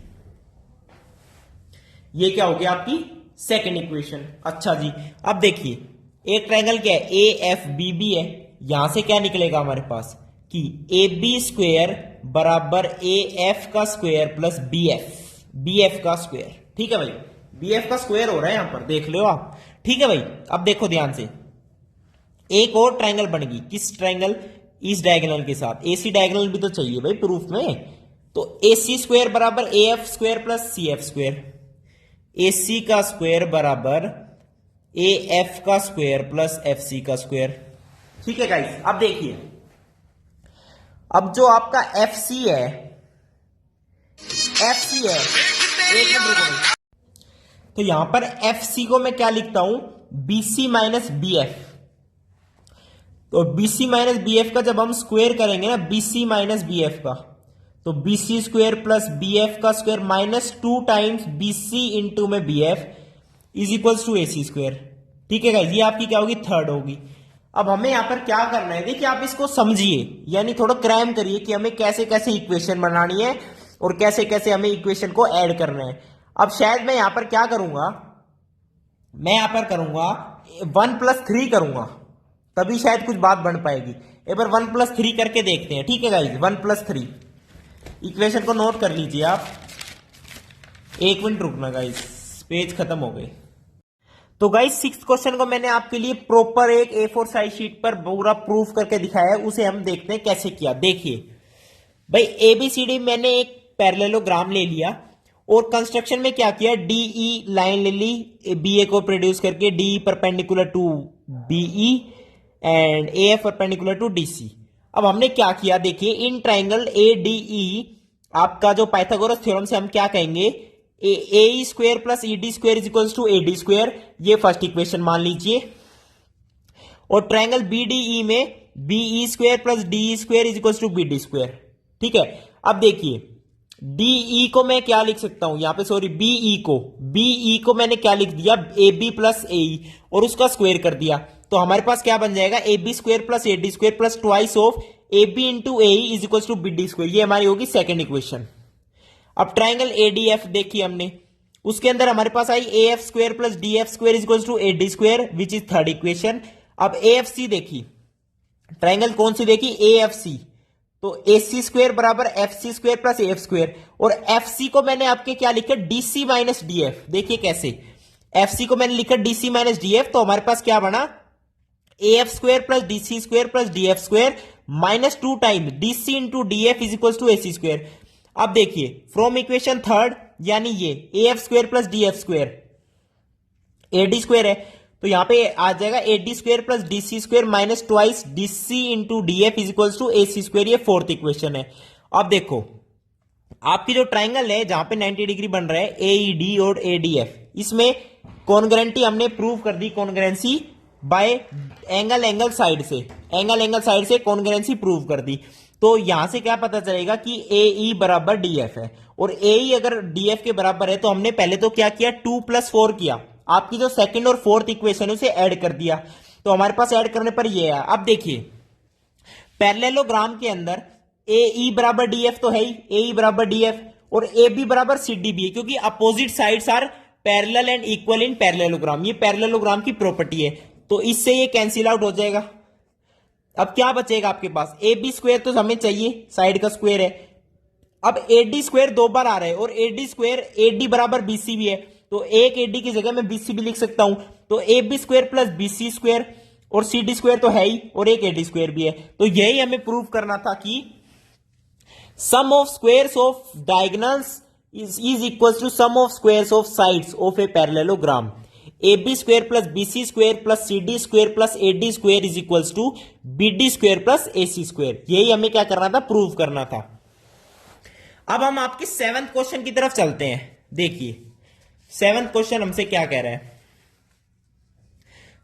ये क्या होगी आपकी सेकेंड इक्वेशन। अच्छा जी, अब देखिए एक ट्राइंगल क्या है, ए एफ बी बी है, यहां से क्या निकलेगा हमारे पास कि ए बी स्क्वेयर बराबर ए एफ का स्क्वेयर प्लस बी एफ का स्क्वेयर। ठीक है भाई, बी एफ का स्क्वेयर हो रहा है यहां पर, देख लो आप। ठीक है भाई, अब देखो ध्यान से, एक और ट्राइंगल बनेगी, किस ट्राइंगल, इस डायगोनल के साथ। एसी डायगोनल भी तो चाहिए भाई प्रूफ में, तो ए सी स्क्वेयर बराबर A F square plus C F square. A C का स्क्वेयर बराबर ए एफ का स्क्वेयर प्लस एफ सी का स्क्वेयर। ठीक है गाइस, अब देखिए, अब जो आपका एफ सी है, एक मिनट रुको, तो यहां पर एफ सी को मैं क्या लिखता हूं, बीसी माइनस बी एफ। तो बीसी माइनस बी एफ का जब हम स्क्वेयर करेंगे ना, बीसी माइनस बी एफ का, तो BC square plus B F का square minus 2 times BC into में B F is equals to A C square. ठीक है गाइस, ये आपकी क्या होगी, थर्ड होगी। अब हमें यहां पर क्या करना है, देखिए आप इसको समझिए, यानी थोड़ा क्रैम करिए कि हमें कैसे कैसे इक्वेशन बनानी है और कैसे कैसे हमें इक्वेशन को ऐड करना है। अब शायद मैं यहां पर क्या करूंगा, मैं यहां पर करूंगा 1+3 करूंगा, तभी शायद कुछ बात बन पाएगी। एक बार 1+3 करके देखते हैं। ठीक है गाइस, 1+3 इक्वेशन को नोट कर लीजिए आप। एक मिनट रुकना गाइस, पेज खत्म हो गए। तो गाइस 6th क्वेश्चन को मैंने आपके लिए प्रॉपर एक A4 साइज शीट पर पूरा प्रूफ करके दिखाया है, उसे हम देखते हैं कैसे किया। देखिए भाई, ABCD मैंने एक पैरेललोग्राम ले लिया और कंस्ट्रक्शन में क्या किया, DE लाइन ले ली, BA को प्रोड्यूस करके, DE perpendicular to BE and AF perpendicular to DC। अब हमने क्या किया, देखिए इन ट्राइंगल ADE आपका जो पाइथागोरस थ्योरम से हम क्या कहेंगे, A square plus E D square is equals to A D square, ये फर्स्ट इक्वेशन मान लीजिए। और ट्राइंगल बीडीई में BE square plus D square is equals to B D square. ठीक है, अब देखिए डीई को मैं क्या लिख सकता हूं यहां पे, सॉरी बीई को मैंने क्या लिख दिया, ए बी प्लस ए और उसका स्क्वेयर कर दिया, तो हमारे पास क्या बन जाएगा, A B square plus A D square plus twice of A B into A is equal to B D square. ये हमारी होगी सेकेंड इक्वेशन। अब ट्राइंगल एडीएफ देखिए हमने, उसके अंदर हमारे पास आई A F square plus D F square is equal to A D square which is third equation. अब ए एफ सी देखी, ट्राइंगल कौन सी देखी, ए एफ सी, तो ए सी स्क्वेयर बराबर F C square plus A F square, और एफ सी को मैंने आपके क्या लिखा, डीसी माइनस डी एफ। देखिए कैसे, एफ सी को मैंने लिखा डीसी माइनस डी एफ, तो हमारे पास क्या बना, A F square plus DC square plus D F square minus 2 times DC into D F is equal to A C square. अब देखिए फ्रॉम इक्वेशन थर्ड, यानी ये A F square plus D F square A D square है, तो यहां पे आ जाएगा A D square plus D C square minus twice D C into D F is equal to A C square, ये फोर्थ इक्वेशन है। अब देखो आपकी जो ट्राइंगल है जहां पे 90 डिग्री बन रहा है ए ई डी और ए डी एफ, इसमें कॉन्ग्रेंटी हमने प्रूव कर दी, कॉन्ग्रेंसी बाय एंगल साइड से, एंगल साइड से कॉन्ग्रेंसी प्रूव कर दी। तो यहां से क्या पता चलेगा कि ए ई बराबर डी एफ है, और ए ई अगर डी एफ के बराबर है तो हमने पहले तो क्या किया, 2+4 किया, आपकी जो सेकंड और फोर्थ इक्वेशन है उसे ऐड कर दिया, तो हमारे पास ऐड करने पर ये है। अब देखिए पैरेललोग्राम के अंदर ए ई बराबर डी एफ तो है ही, ए ई बराबर डी एफ, और ए बी बराबर सी डी भी है, क्योंकि opposite sides are parallel and equal in parallelogram, ये पैरेललोग्राम की प्रॉपर्टी है, तो इससे ये कैंसिल आउट हो जाएगा। अब क्या बचेगा आपके पास, ए बी स्क्वायर तो हमें चाहिए, साइड का स्क्वायर है। अब ए डी स्क्वायर 2 बार आ रहा है, और ए डी स्क्वायर ए डी बराबर बी सी भी है, तो एक ए डी की जगह मैं बी सी भी लिख सकता हूं, तो A B square plus B C square, और सी डी स्क्वायर तो है ही, और एक ए डी स्क्वायर भी है। तो यही हमें प्रूव करना था कि sum of squares of diagonals is equals to sum of squares of sides of a parallelogram. AB square plus BC square plus CD square plus AD square is equals to BD square plus AC square. यही हमें क्या करना था, प्रूव करना था। अब हम आपके 7th क्वेश्चन की तरफ चलते हैं। देखिए 7th क्वेश्चन हमसे क्या कह रहा है।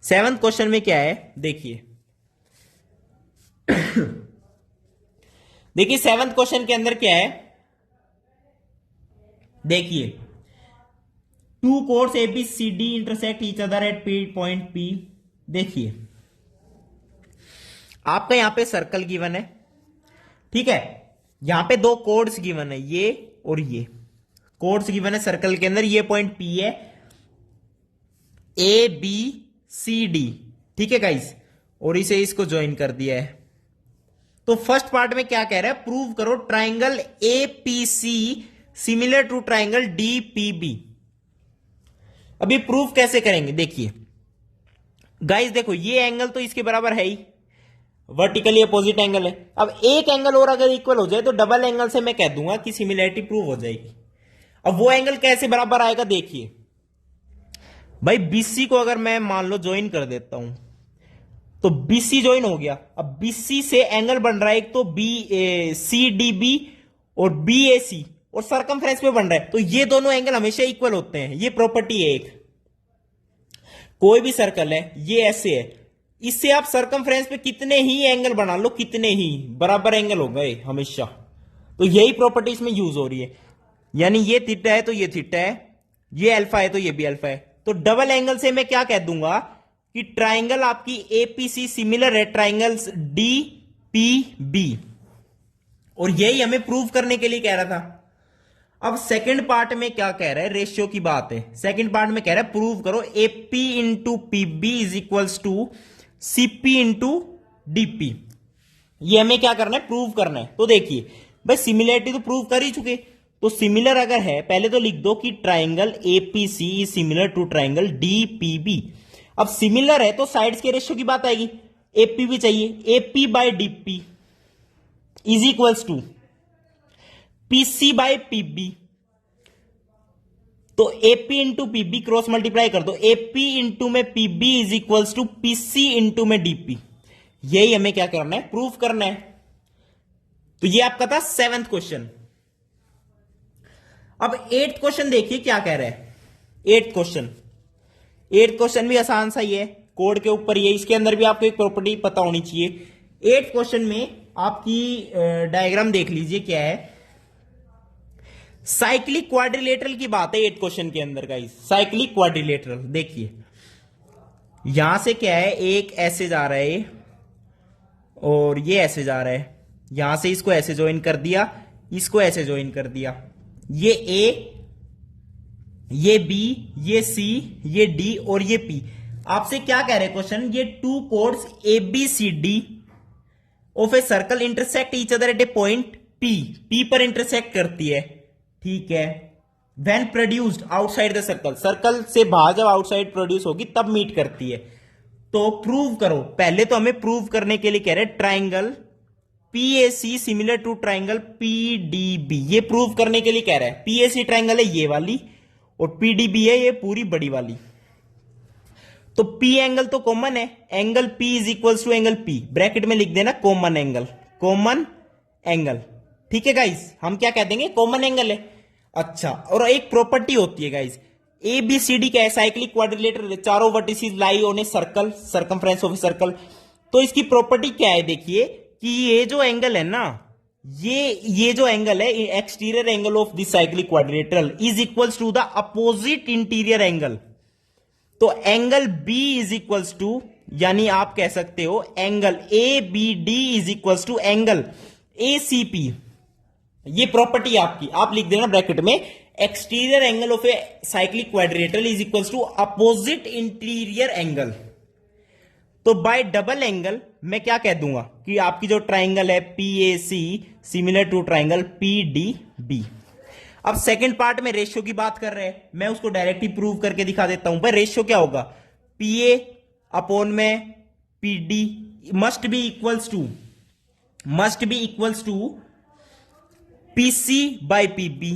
7th क्वेश्चन में क्या है, देखिए देखिए 7th क्वेश्चन के अंदर क्या है, देखिए 2 chords A B C D intersect each other at point P. देखिए आपका यहां पे सर्कल गिवन है, ठीक है, यहां पे 2 chords गिवन है, ये और ये chords गिवन है सर्कल के अंदर, ये पॉइंट पी है, ए बी सी डी, ठीक है गाइस, और इसे इसको ज्वाइन कर दिया है। तो फर्स्ट पार्ट में क्या कह रहा है, प्रूव करो triangle A P C similar to triangle D P B. अभी प्रूफ कैसे करेंगे, देखिए गाइस, देखो ये एंगल तो इसके बराबर है ही, वर्टिकली अपोजिट एंगल है। अब एक एंगल और अगर इक्वल हो जाए तो डबल एंगल से मैं कह दूंगा कि सिमिलरिटी प्रूव हो जाएगी। अब वो एंगल कैसे बराबर आएगा, देखिए भाई बीसी को अगर मैं मान लो ज्वाइन कर देता हूं, तो बीसी ज्वाइन हो गया। अब बीसी से एंगल बन रहा है एक तो बी सी डी बी और बी ए सी, और सर्कमफ्रेंस पे बन रहा है, तो ये दोनों एंगल हमेशा इक्वल होते हैं, ये प्रॉपर्टी है एक। कोई भी सर्कल है, ये ऐसे है, इससे आप सर्कमफ्रेंस पे कितने ही एंगल बना लो, कितने ही बराबर एंगल हो गए हमेशा। तो यही प्रॉपर्टी इसमें यूज हो रही है, यानी ये थीटा है तो ये थीटा है, ये अल्फा है तो ये भी अल्फा है। तो डबल एंगल से मैं क्या कह दूंगा कि ट्राइंगल आपकी एपीसी सिमिलर है ट्राइंगल्स डी पी बी, और यही हमें प्रूव करने के लिए कह रहा था। अब सेकंड पार्ट में क्या कह रहा है, रेशियो की बात है। सेकंड पार्ट में कह रहा है प्रूव करो AP into PB is equals to CP into DP. ये हमें क्या करना है, प्रूव करना है। तो देखिए भाई सिमिलरिटी तो प्रूव कर ही चुके, तो सिमिलर अगर है पहले तो लिख दो कि triangle APC is similar to triangle DPB. अब सिमिलर है तो साइड्स के रेशियो की बात आएगी, एपी भी चाहिए, AP by DP is equals to PC by PB. तो AP into PB cross multiply कर दो, एपी इंटू में PB is equals to PC into में डीपी। यही हमें क्या करना है, प्रूफ करना है। तो ये आपका था 7th क्वेश्चन। अब 8th क्वेश्चन देखिए क्या कह रहा है। 8th क्वेश्चन भी आसान सा ही है, कोड के ऊपर ही है, इसके अंदर भी आपको एक प्रॉपर्टी पता होनी चाहिए। 8th क्वेश्चन में आपकी डायग्राम देख लीजिए क्या है, साइक्लिक क्वाड्रिलेटरल की बात है 8th क्वेश्चन के अंदर गाइस। साइक्लिक क्वाड्रिलेटरल देखिए यहां से क्या है, एक ऐसे जा रहा है और ये ऐसे जा रहा है, यहां से इसको ऐसे ज्वाइन कर दिया, इसको ऐसे ज्वाइन कर दिया, ये ए, ये बी, ये सी, ये डी और ये पी। आपसे क्या कह रहे हैं क्वेश्चन, ये 2 chords A B C D of a circle intersect each other at a point P, P पर इंटरसेक्ट करती है, ठीक है। When produced outside the circle, circle से बाहर जब आउटसाइड प्रोड्यूस होगी तब मीट करती है। तो प्रूव करो, पहले तो हमें प्रूव करने के लिए कह रहे हैं triangle PAC similar to triangle PDB, ये प्रूव करने के लिए कह रहा है। पीएसी ट्राइंगल है ये वाली और पीडीबी है ये पूरी बड़ी वाली। तो पी एंगल तो कॉमन है, angle P is equals to angle P, bracket में लिख देना कॉमन एंगल, कॉमन एंगल, ठीक है गाइस। हम क्या कह देंगे, कॉमन एंगल है। अच्छा, और एक प्रॉपर्टी होती है guys, A B C D क्या है, साइक्लिक क्वाड्रिलेटरल, चारों vertices lie on a circle, circumference of a circle. तो इसकी प्रॉपर्टी क्या है, देखिए कि ये जो एंगल है ना, ये जो एंगल है exterior angle of this cyclic quadrilateral is equals to the opposite interior angle. तो angle B is equals to, यानी आप कह सकते हो angle A B D is equals to angle A C P. ये प्रॉपर्टी आपकी, आप लिख देना ब्रैकेट में, exterior angle of a cyclic quadrilateral is equals to opposite interior angle. तो बाय डबल एंगल मैं क्या कह दूंगा कि आपकी जो ट्राइंगल है P A C similar to triangle P D B. अब सेकंड पार्ट में रेशियो की बात कर रहे हैं, मैं उसको डायरेक्टली प्रूव करके दिखा देता हूं। भाई रेशियो क्या होगा, पी ए अपॉन में P D must be equals to P C by P B,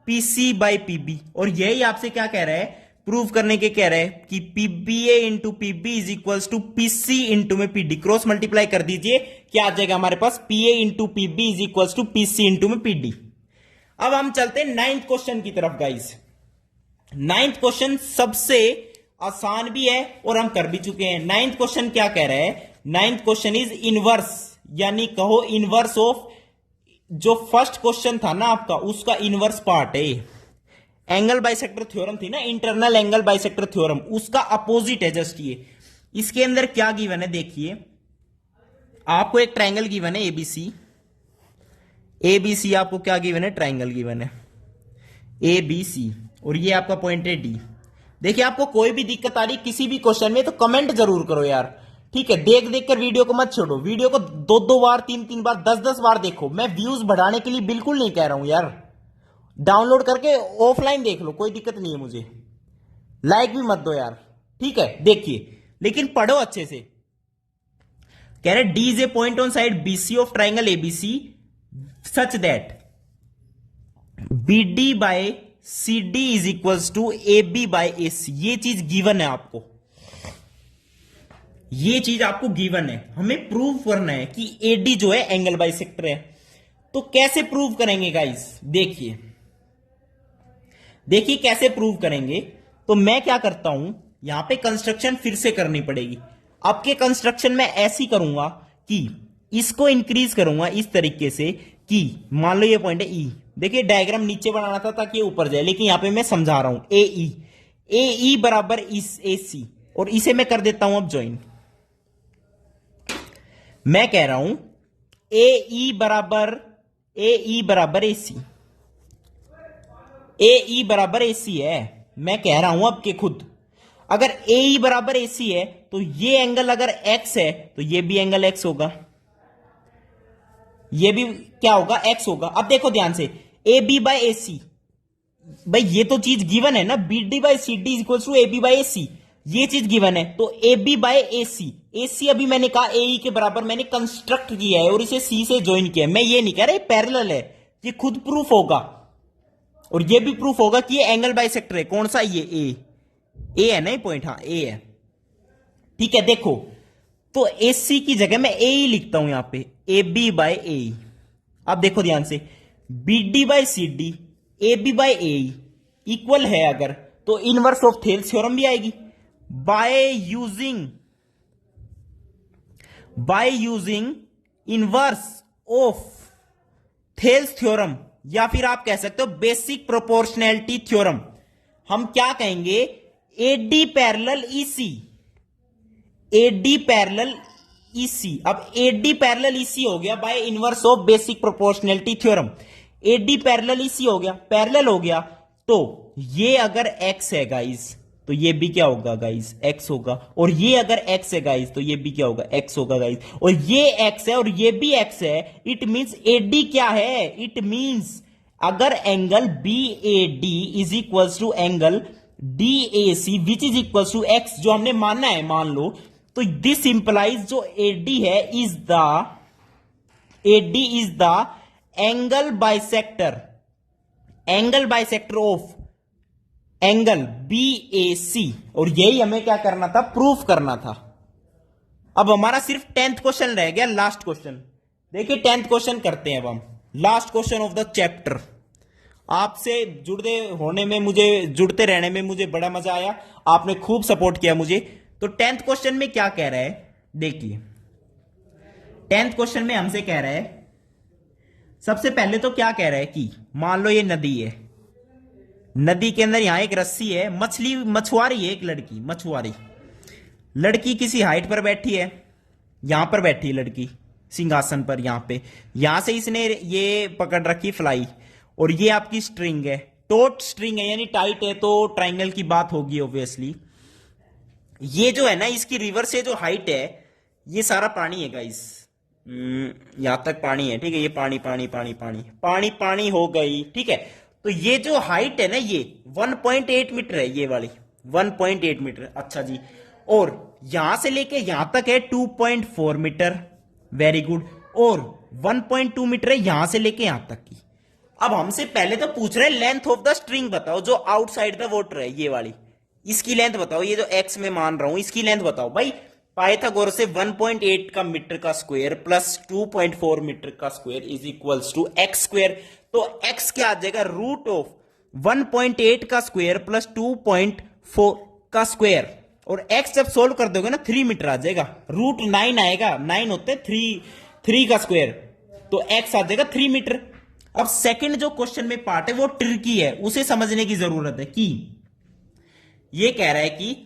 P C by P B. और यही आपसे क्या कह रहा है, प्रूव करने के कह रहे हैं कि PBA into PB is equals to PC into में पीडी। क्रॉस मल्टीप्लाई कर दीजिए, क्या आ जाएगा हमारे पास, PA into PB is equals to PC into में पीडी। अब हम चलते हैं नाइन्थ क्वेश्चन की तरफ गाइस। नाइन्थ क्वेश्चन सबसे आसान भी है और हम कर भी चुके हैं। नाइन्थ क्वेश्चन क्या कह रहा है, नाइन्थ क्वेश्चन इज इनवर्स, यानी कहो इनवर्स ऑफ जो फर्स्ट क्वेश्चन था ना आपका, उसका इनवर्स पार्ट है। एंगल बाइसेक्टर थ्योरम थी ना, इंटरनल एंगल बाइसेक्टर थ्योरम, उसका अपोजिट है जस्ट ये। इसके अंदर क्या गिवन है देखिए, आपको एक ट्रायंगल गिवन है एबीसी, एबीसी आपको क्या गिवन है, ट्रायंगल गिवन है एबीसी, और ये आपका पॉइंट है डी। देखिए आपको कोई भी दिक्कत आ रही किसी भी क्वेश्चन में तो कमेंट जरूर करो यार, ठीक है। देख देख कर वीडियो को मत छोड़ो, वीडियो को 2-2 बार 3-3 बार 10-10 बार देखो। मैं व्यूज बढ़ाने के लिए बिल्कुल नहीं कह रहा हूं यार, डाउनलोड करके ऑफलाइन देख लो, कोई दिक्कत नहीं है मुझे। लाइक भी मत दो यार, ठीक है। देखिए लेकिन पढ़ो अच्छे से। कह रहे D is a point on side BC of triangle ABC such that B D by C D is equals to A B by A C. ये चीज गिवन है आपको, ये चीज आपको गिवन है, हमें प्रूव करना है कि एडी जो है एंगल बाइसेक्टर है। तो कैसे प्रूव करेंगे गाइस, देखिए देखिए कैसे प्रूव करेंगे। तो मैं क्या करता हूं, यहां पे कंस्ट्रक्शन फिर से करनी पड़ेगी। आपके कंस्ट्रक्शन में ऐसी करूंगा कि इसको इंक्रीज करूंगा इस तरीके से कि मान लो ये पॉइंट है ई। देखिए डायग्राम नीचे बनाना था ताकि ये ऊपर जाए, लेकिन यहां पे मैं समझा रहा हूं ए ई बराबर इस ए सी, और इसे मैं कर देता हूं अब ज्वाइन। मैं कह रहा हूं ए ई बराबर ए सी, ए ई बराबर ए सी है। मैं कह रहा हूं अब के खुद, अगर ए ई बराबर ए सी है तो ये एंगल अगर एक्स है तो ये भी एंगल एक्स होगा, ये भी क्या होगा, एक्स होगा। अब देखो ध्यान से, ए बी बाय ए सी, भाई ये तो चीज गिवन है ना, B D by C D equal to A B by A C, ये चीज गिवन है। तो ए बी बाय ए सी अभी मैंने कहा ए ई के बराबर मैंने कंस्ट्रक्ट किया है और इसे सी से ज्वाइन किया है। मैं ये नहीं कह रहा पैरेलल है, ये खुद प्रूफ होगा, और ये भी प्रूफ होगा कि ये एंगल बाइसेक्टर है। कौन सा, ये ए है ना ये पॉइंट, हाँ ए है, ठीक है। देखो तो ए सी की जगह मैं ए ई लिखता हूं यहां पे, ए बी बाय ए ई। अब देखो ध्यान से, B D by C D A B by A E equal है अगर, तो इनवर्स ऑफ थेल्स थ्योरम भी आएगी। By using inverse of Thales theorem, या फिर आप कह सकते हो बेसिक प्रोपोर्शनैलिटी थ्योरम, हम क्या कहेंगे, AD parallel EC, AD parallel EC. अब एडी पैरेलल ईसी हो गया by inverse of basic proportionality theorem, AD parallel EC हो गया, पैरेलल हो गया। तो ये अगर एक्स है गाइस तो ये भी क्या होगा गाइस, एक्स होगा, और ये अगर एक्स है गाइस तो ये भी क्या होगा, एक्स होगा गाइस, और ये एक्स है और ये भी एक्स है। इट मींस एडी क्या है, इट मींस अगर angle B A D is equals to angle D A C which is equals to X, जो हमने मानना है मान लो, तो दिस इंप्लाइज जो एडी है is the angle bisector of angle B A C. और यही हमें क्या करना था, प्रूफ करना था। अब हमारा सिर्फ 10th क्वेश्चन रह गया, लास्ट क्वेश्चन। देखिए 10th क्वेश्चन करते हैं अब हम, last question of the chapter. आपसे जुड़ते रहने में मुझे बड़ा मजा आया, आपने खूब सपोर्ट किया मुझे। तो 10th क्वेश्चन में क्या कह रहा है, देखिए 10th क्वेश्चन में हमसे कह रहा है सबसे पहले तो क्या कह रहा है कि मान लो ये नदी है, नदी के अंदर यहां एक रस्सी है, मछुआरी है, एक लड़की मछुआरी, लड़की किसी हाइट पर बैठी है, यहां पर बैठी है लड़की सिंहासन पर, यहां पे, यहां से इसने ये पकड़ रखी फ्लाई, और ये आपकी स्ट्रिंग है, टोट स्ट्रिंग है यानी टाइट है, तो ट्राइंगल की बात होगी ऑब्वियसली। ये जो है ना इसकी रिवर से जो हाइट है, ये सारा पानी है गाइस, यहां तक पानी है, ठीक है, ये पानी पानी पानी पानी पानी पानी हो गई, ठीक है। तो ये जो हाइट है ना ये 1.8 मीटर है, ये वाली 1.8 मीटर, अच्छा जी। और यहां से लेके यहां तक है 2.4 मीटर, वेरी गुड। और 1.2 मीटर है यहां से लेके यहां तक की। अब हमसे पहले तो पूछ रहे हैं लेंथ ऑफ द स्ट्रिंग बताओ, जो आउटसाइड द वाटर है ये वाली, इसकी लेंथ बताओ, ये जो एक्स में मान रहा हूं इसकी लेंथ बताओ भाई। पाइथागोरस से 1.8 का मीटर का स्क्वायर प्लस 2.4 मीटर का square is equals to X square. तो एक्स क्या आ जाएगा, रूट ऑफ 1.8 का स्क्वायर प्लस 2.4 का स्क्वायर, और एक्स जब सोल्व कर दोगे ना 3 मीटर आ जाएगा, रूट 9 आएगा, 9 होते 3 का स्क्वायर, तो एक्स आ जाएगा 3 मीटर। अब सेकंड जो क्वेश्चन में पार्ट है वो ट्रिकी है, उसे समझने की जरूरत है कि ये कह रहा है कि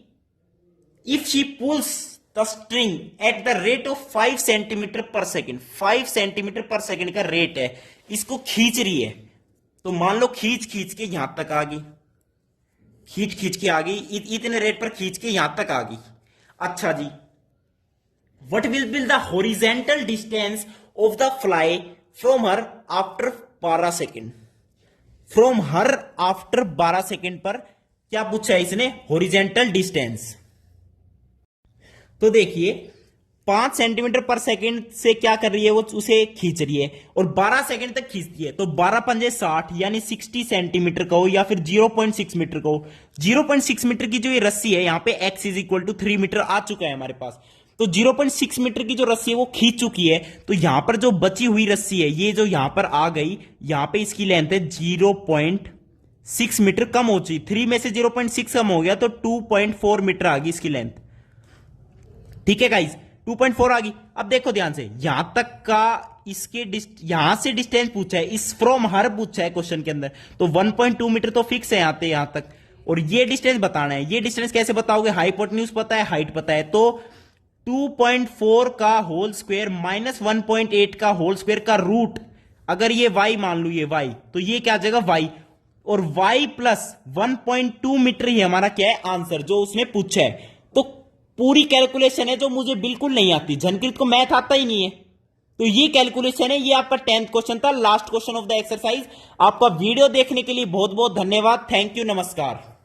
if she pulls the string at the rate of 5 centimetre पर सेकेंड, 5 सेंटीमीटर पर सेकेंड का रेट है, इसको खींच रही है, तो मान लो खींच खींच के यहां तक आ गई, खींच खींच के आ गई, इतने रेट पर खींच के यहां तक आ गई। अच्छा जी, what will be the horizontal distance of the fly from her after 12 second, from her after 12 second पर क्या पूछा है इसने, हॉरिजेंटल डिस्टेंस। तो देखिए 5 सेंटीमीटर पर सेकेंड से क्या कर रही है वो, उसे खींच रही है, और 12 सेकेंड तक खींचती है, तो 12 पंजे 60 यानी 60 सेंटीमीटर का हो, या फिर 0.6 मीटर का हो। 0.6 मीटर की जो ये रस्सी है, यहाँ पे x is equal to 3 meter आ चुका है हमारे पास, तो 0.6 मीटर की जो रस्सी है वो खींच चुकी है। तो यहां पर जो बची हुई रस्सी है, ये जो यहां पर आ गई, यहां पे इसकी लेंथ है 0.6 मीटर कम हो चुकी, 3 में से 0.6 कम हो गया, तो 2.4 मीटर आ गई इसकी लेंथ, ठीक है गाइस, 2.4 आ गई। अब देखो ध्यान से, यहां तक का इसके यहां से डिस्टेंस पूछा है, इस फ्रॉम हर पूछा है क्वेश्चन के अंदर, तो 1.2 मीटर तो फिक्स है यहां तक, और ये डिस्टेंस बताना है। ये डिस्टेंस कैसे बताओगे, हाइपोटेन्यूज पता है, हाइट पता है, तो 2.4 का होल स्क्वायर माइनस 1.8 का होल स्क्वायर का रूट, अगर ये y मान लू, ये y, तो ये क्या आ जाएगा y, और y प्लस 1.2 मीटर ही हमारा क्या है आंसर, जो उसने पूछा है। तो पूरी कैलकुलेशन है जो मुझे बिल्कुल नहीं आती, जनकृत को मैथ आता ही नहीं है, तो ये कैलकुलेशन है। ये आपका 10th क्वेश्चन था, last question of the exercise. आपका वीडियो देखने के लिए बहुत बहुत धन्यवाद, थैंक यू, नमस्कार।